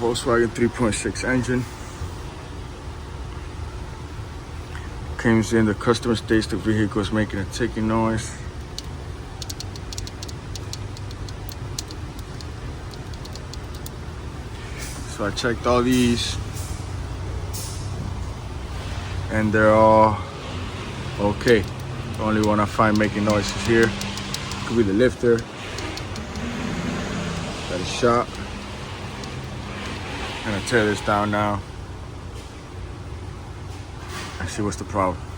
Volkswagen 3.6 engine. Comes in, the customer states the vehicle is making a ticking noise. So I checked all these and they're all okay. The only one I find making noise is here. Could be the lifter. Got a shop. I'm gonna tear this down now and see what's the problem.